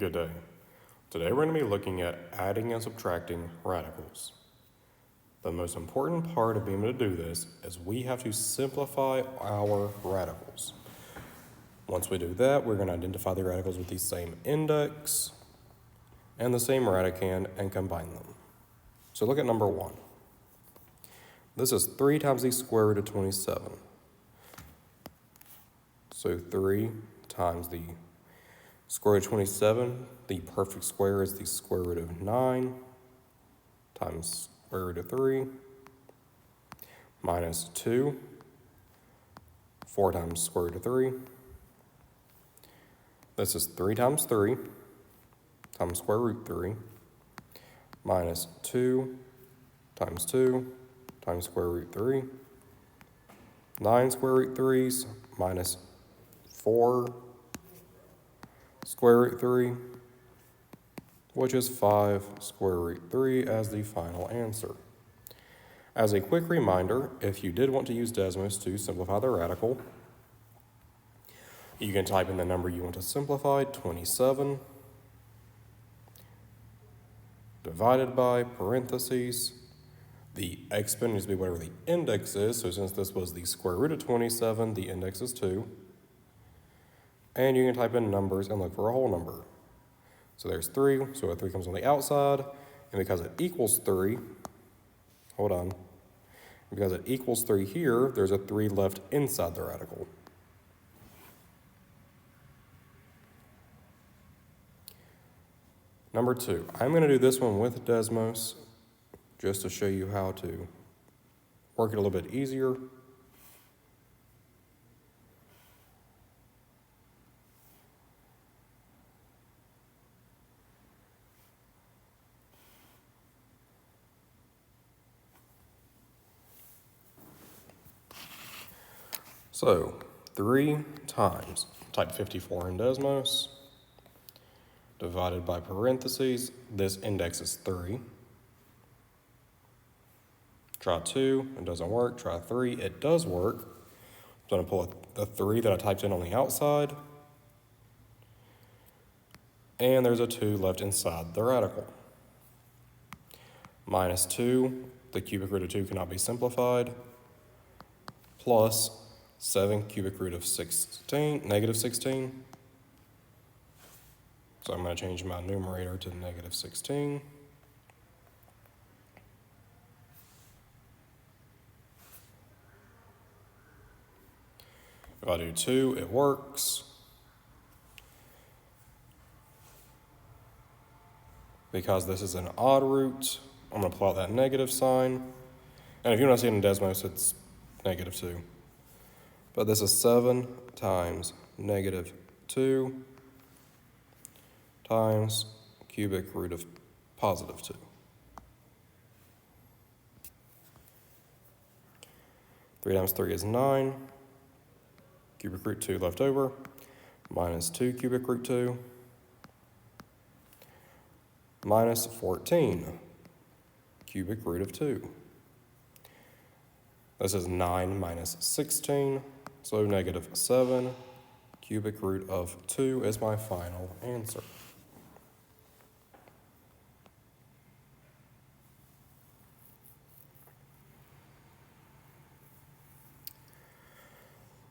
Good day. Today we're going to be looking at adding and subtracting radicals. The most important part of being able to do this is we have to simplify our radicals. Once we do that, we're going to identify the radicals with the same index and the same radicand and combine them. So look at number 1. This is 3 times the square root of 27. So 3 times the square root of 27, the perfect square is the square root of 9 times square root of 3 minus 2, 4 times square root of 3. This is 3 times 3 times square root 3 minus 2 times 2 times square root 3. 9 square root 3's minus 4 square root 3, which is 5 square root 3 as the final answer. As a quick reminder, if you did want to use Desmos to simplify the radical, you can type in the number you want to simplify, 27, divided by parentheses. The exponent needs to be whatever the index is, so since this was the square root of 27, the index is 2. And you can type in numbers and look for a whole number. So there's 3, so a 3 comes on the outside, and because it equals 3, because it equals 3 here, there's a 3 left inside the radical. Number 2, I'm going to do this one with Desmos just to show you how to work it a little bit easier. So 3 times, type 54 in Desmos, divided by parentheses, this index is 3. Try 2, it doesn't work. Try 3, it does work. I'm going to pull the 3 that I typed in on the outside, and there's a 2 left inside the radical. Minus 2, the cubic root of 2 cannot be simplified, plus 7 cubic root of 16, negative 16. So I'm going to change my numerator to negative 16. If I do 2, it works. Because this is an odd root, I'm going to pull out that negative sign. And if you want to see it in Desmos, it's negative 2. But this is 7 times negative 2 times cubic root of positive 2. 3 times 3 is 9. Cubic root 2 left over, minus 2 cubic root 2, minus 14 cubic root of 2. This is 9 minus 16, so negative 7 cubic root of 2 is my final answer.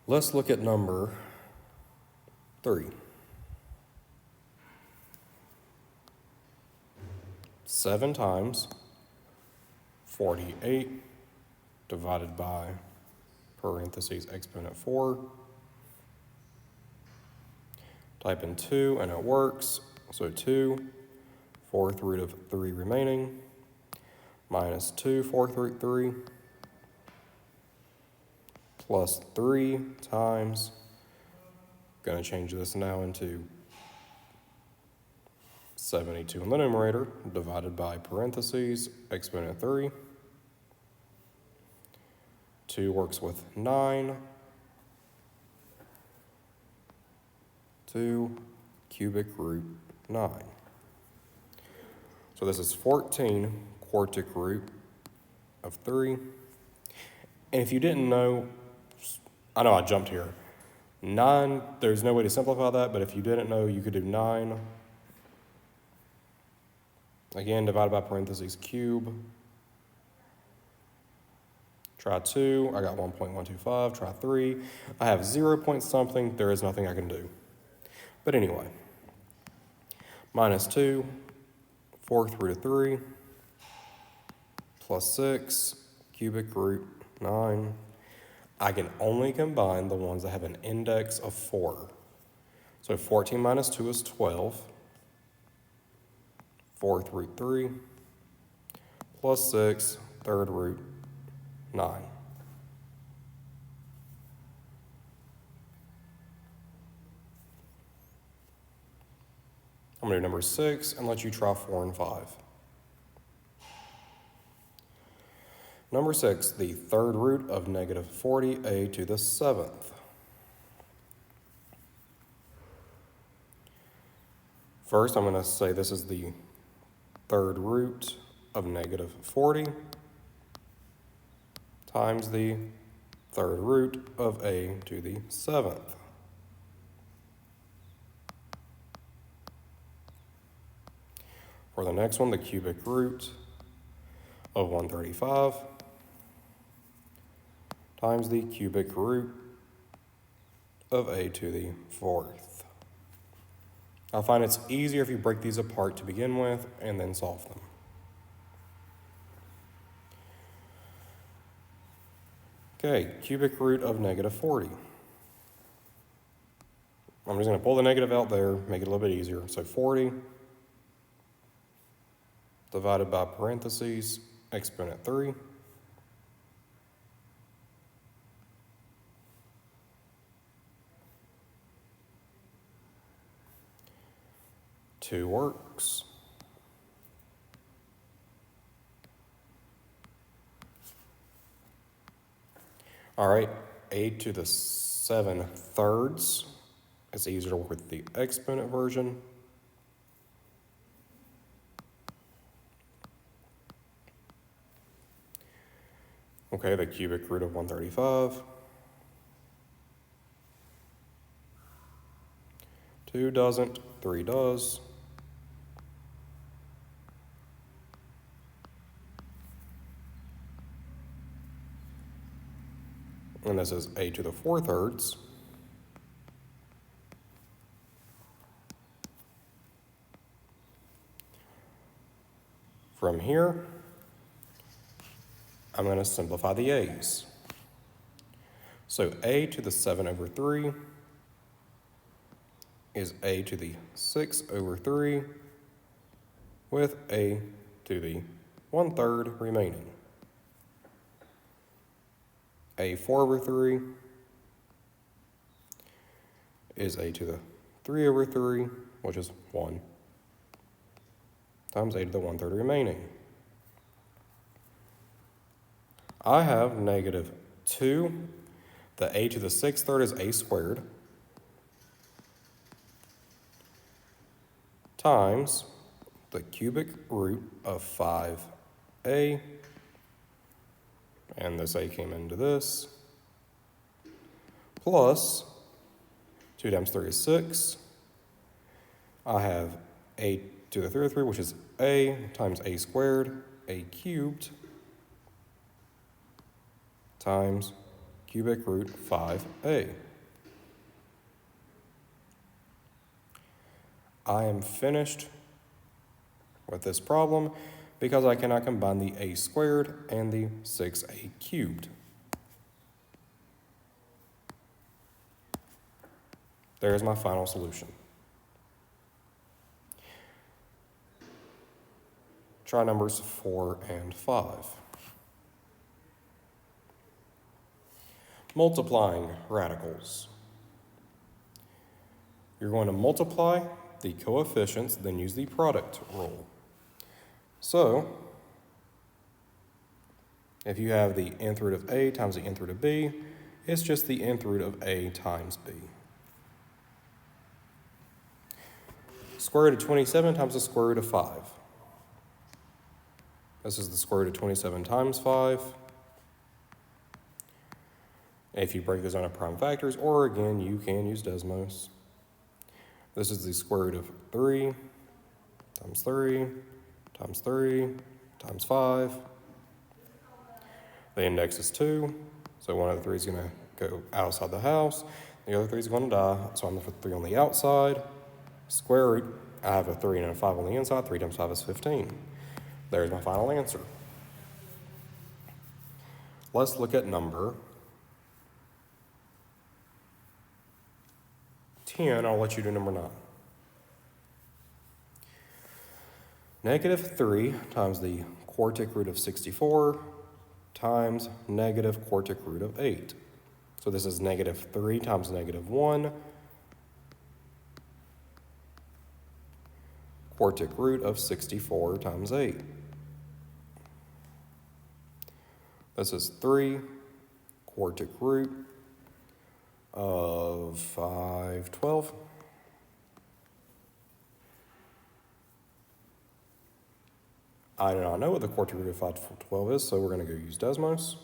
Let's look at number 3. 7 times 48 divided by parentheses exponent 4. Type in 2 and it works. So 2, 4th root of 3 remaining, minus 2 4th root 3, plus 3 times, going to change this now into 72 in the numerator, divided by parentheses, exponent 3. 2 works with 9. 2 cubic root 9. So this is 14 quartic root of 3. And if you didn't know, I know I jumped here. 9, there's no way to simplify that, but if you didn't know, you could do 9 Again, divided by parentheses cube. Try 2, I got 1.125. Try 3, I have 0 point something. There is nothing I can do. But anyway, minus 2, fourth root of 3, plus 6, cubic root 9. I can only combine the ones that have an index of 4. So 14 minus 2 is 12. Fourth root 3, plus 6, third root 9. I'm going to do number 6 and let you try 4 and 5. Number 6, the third root of negative 40a to the 7th. First, I'm going to say this is the third root of negative 40 times the third root of a to the 7th. For the next one, the cubic root of 135 times the cubic root of a to the 4th. I find it's easier if you break these apart to begin with and then solve them. Okay, cubic root of negative 40. I'm just going to pull the negative out there, make it a little bit easier. So 40 divided by parentheses, exponent 3. Two works. All right, a to the 7/3. It's easier to work with the exponent version. Okay, the cubic root of 135. 2 doesn't, 3 does. And this is a to the 4/3. From here, I'm going to simplify the a's. So a to the 7/3 is a to the 6/3 with a to the 1/3 remaining. A 4/3 is a to the 3/3, which is 1, times a to the 1/3 remaining. I have negative 2. The a to the 6/3 is a squared times the cubic root of 5a, and this a came into this, plus 2 times 3 is 6. I have a to the 3/3, which is a times a squared, a cubed, times cubic root 5a. I am finished with this problem because I cannot combine the a squared and the 6a cubed. There's my final solution. Try numbers 4 and 5. Multiplying radicals. You're going to multiply the coefficients, then use the product rule. So, if you have the nth root of a times the nth root of b, it's just the nth root of a times b. Square root of 27 times the square root of 5. This is the square root of 27 times 5. If you break this down to prime factors, or again, you can use Desmos. This is the square root of 3 times 3 times 3 times 5. The index is 2, so one of the 3 is going to go outside the house. The other 3 is going to die, so I'm left with 3 on the outside. Square root, I have a 3 and a 5 on the inside. 3 times 5 is 15. There's my final answer. Let's look at number 10. I'll let you do number 9. Negative 3 times the quartic root of 64 times negative quartic root of 8. So this is negative 3 times negative 1 quartic root of 64 times 8. This is 3 quartic root of 512. I do not know what the quartic root of 512 is, so we're going to go use Desmos.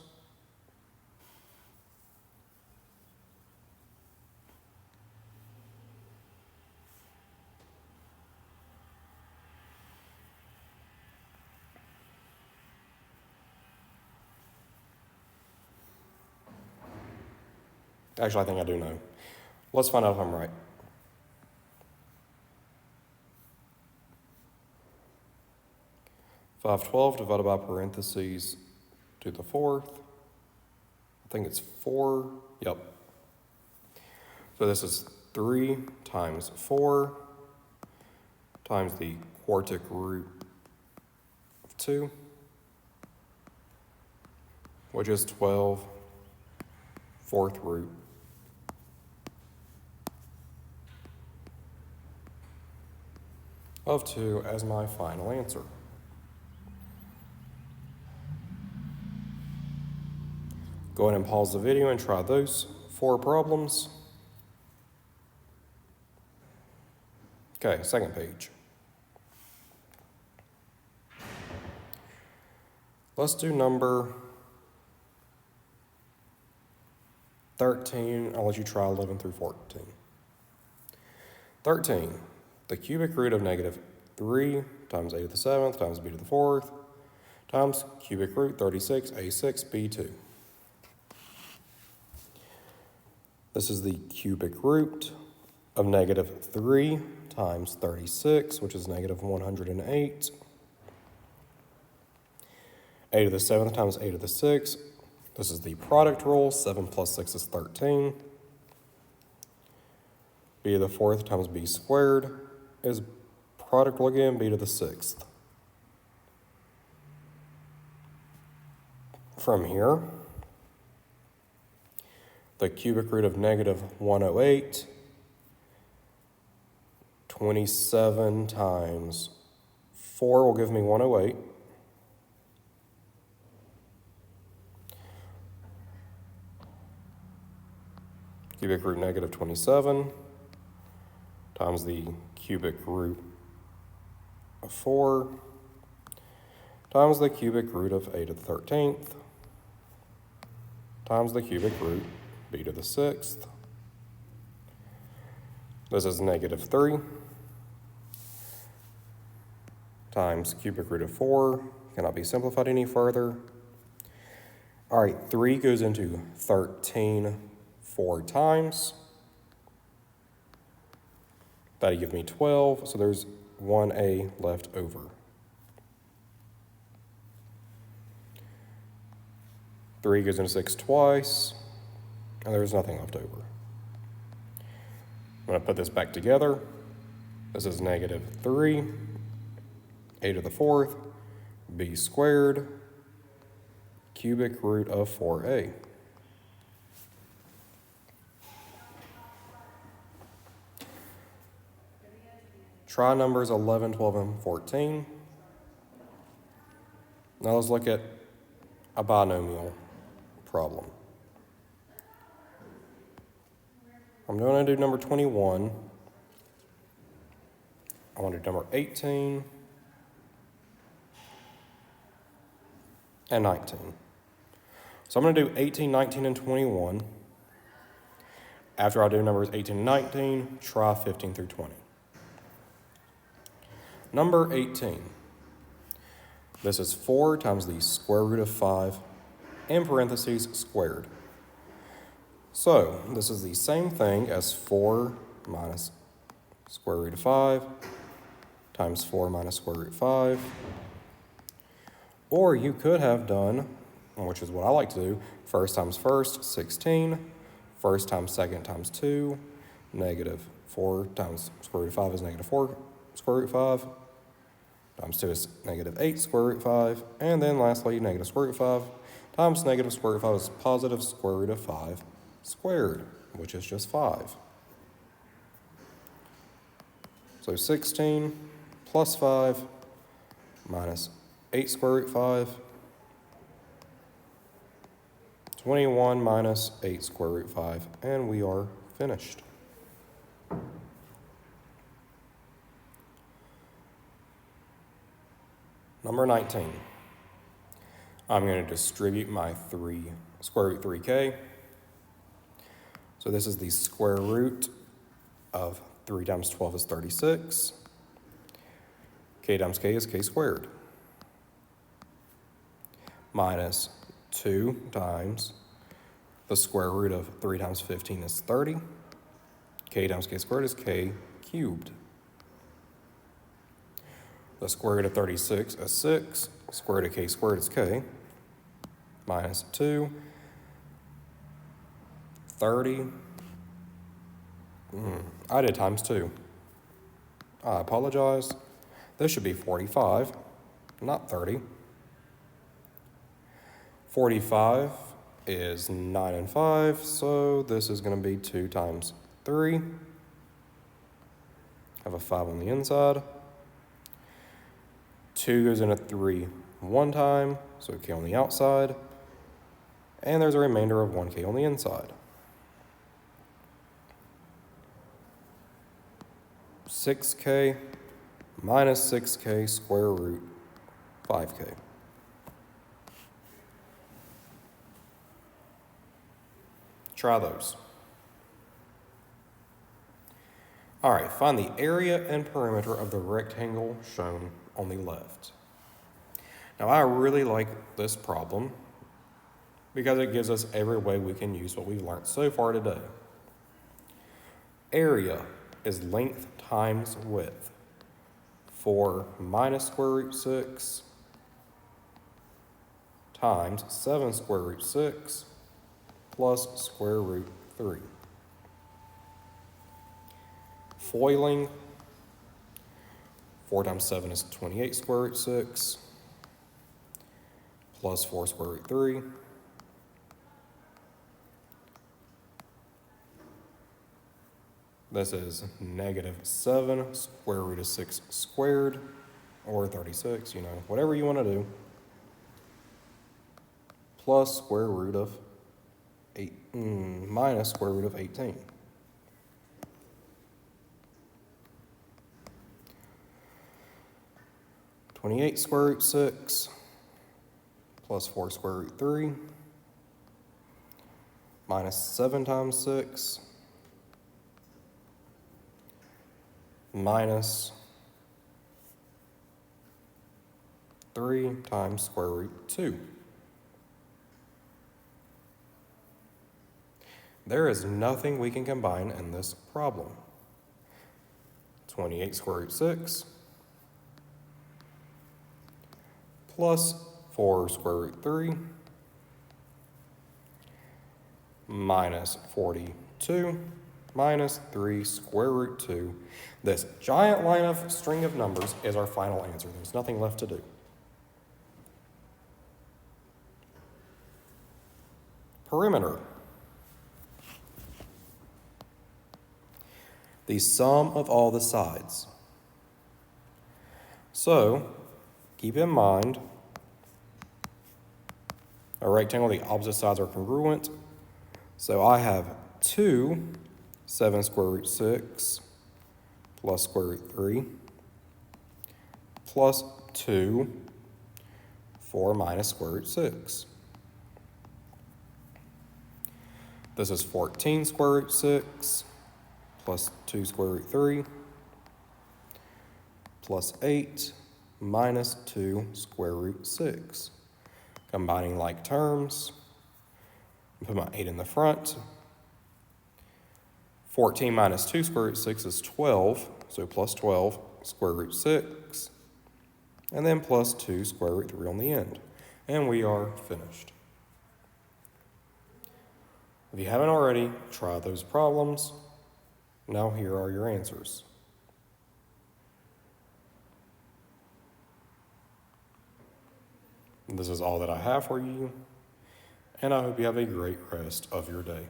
Actually, I think I do know. Let's find out if I'm right. (512) divided by parentheses to the 4th. I think it's 4. Yep. So this is 3 times 4 times the quartic root of 2, which is 12 fourth root of 2 as my final answer. Go ahead and pause the video and try those 4 problems. Okay, second page. Let's do number 13. I'll let you try 11 through 14. 13. The cubic root of negative 3 times a to the 7th times b to the 4th times cubic root 36a6 b2. This is the cubic root of negative 3 times 36, which is negative 108. A to the 7th times a to the 6th. This is the product rule. 7 plus 6 is 13. B to the 4th times b squared is product rule again, b to the 6th. From here, the cubic root of negative 108, 27 times 4 will give me 108. Cubic root negative 27 times the cubic root of 4 times the cubic root of a to the 13th times the cubic root b to the 6th. This is negative 3 times cubic root of 4. Cannot be simplified any further. All right, 3 goes into 13 4 times. That'll give me 12, so there's 1a left over. Three goes into 6 twice, and there's nothing left over. I'm going to put this back together. This is negative 3, a to the 4th, b squared, cubic root of 4a. Try numbers 11, 12, and 14. Now let's look at a binomial problem. I'm going to do number 21. I want to do number 18 and 19. So I'm going to do 18, 19, and 21. After I do numbers 18 and 19, try 15 through 20. Number 18. This is 4 times the square root of 5 in parentheses squared. So this is the same thing as 4 minus square root of 5 times 4 minus square root of 5. Or you could have done, which is what I like to do, first times first, 16. First times second times 2, negative 4 times square root of 5 is negative 4 square root of 5. Times 2 is negative 8 square root of 5. And then lastly, negative square root of 5 times negative square root of 5 is positive square root of 5 squared, which is just 5. So 16 plus 5 minus 8 square root of 5. 21 minus 8 square root of 5, and we are finished. Number 19. I'm going to distribute my square root 3k. So this is the square root of 3 times 12 is 36. K times k is k squared. Minus 2 times the square root of 3 times 15 is 30. K times k squared is k cubed. The square root of 36 is 6. Square root of k squared is k. Minus 2. 30. I did times 2. I apologize. This should be 45, not 30. 45 is 9 and 5, so this is going to be 2 times 3. Have a 5 on the inside. 2 goes into 3 one time, so k on the outside. And there's a remainder of 1k on the inside. 6k minus 6k square root 5k. Try those. All right, find the area and perimeter of the rectangle shown on the left. Now, I really like this problem because it gives us every way we can use what we've learned so far today. Area is length times width. 4 minus square root 6 times 7 square root 6 plus square root 3. Foiling, 4 times 7 is 28 square root 6 plus 4 square root 3. This is negative 7 square root of 6 squared, or 36, whatever you want to do, plus square root of 8, minus square root of 18. (28) square root 6 plus 4 square root 3 minus 7 times 6 minus 3 times square root 2. There is nothing we can combine in this problem. 28 square root 6 plus 4 square root 3 minus 42 minus 3 square root 2. This giant line of string of numbers is our final answer. There's nothing left to do. Perimeter. The sum of all the sides. So, keep in mind, a rectangle, the opposite sides are congruent. So I have 2 7 square root 6 plus square root 3 plus 2 4 minus square root 6. This is 14 square root 6 plus 2 square root 3 plus 8 minus 2 square root 6. Combining like terms, put my 8 in the front. 14 minus 2 square root 6 is 12, so plus 12 square root 6, and then plus 2 square root 3 on the end. And we are finished. If you haven't already, try those problems. Now here are your answers. This is all that I have for you, and I hope you have a great rest of your day.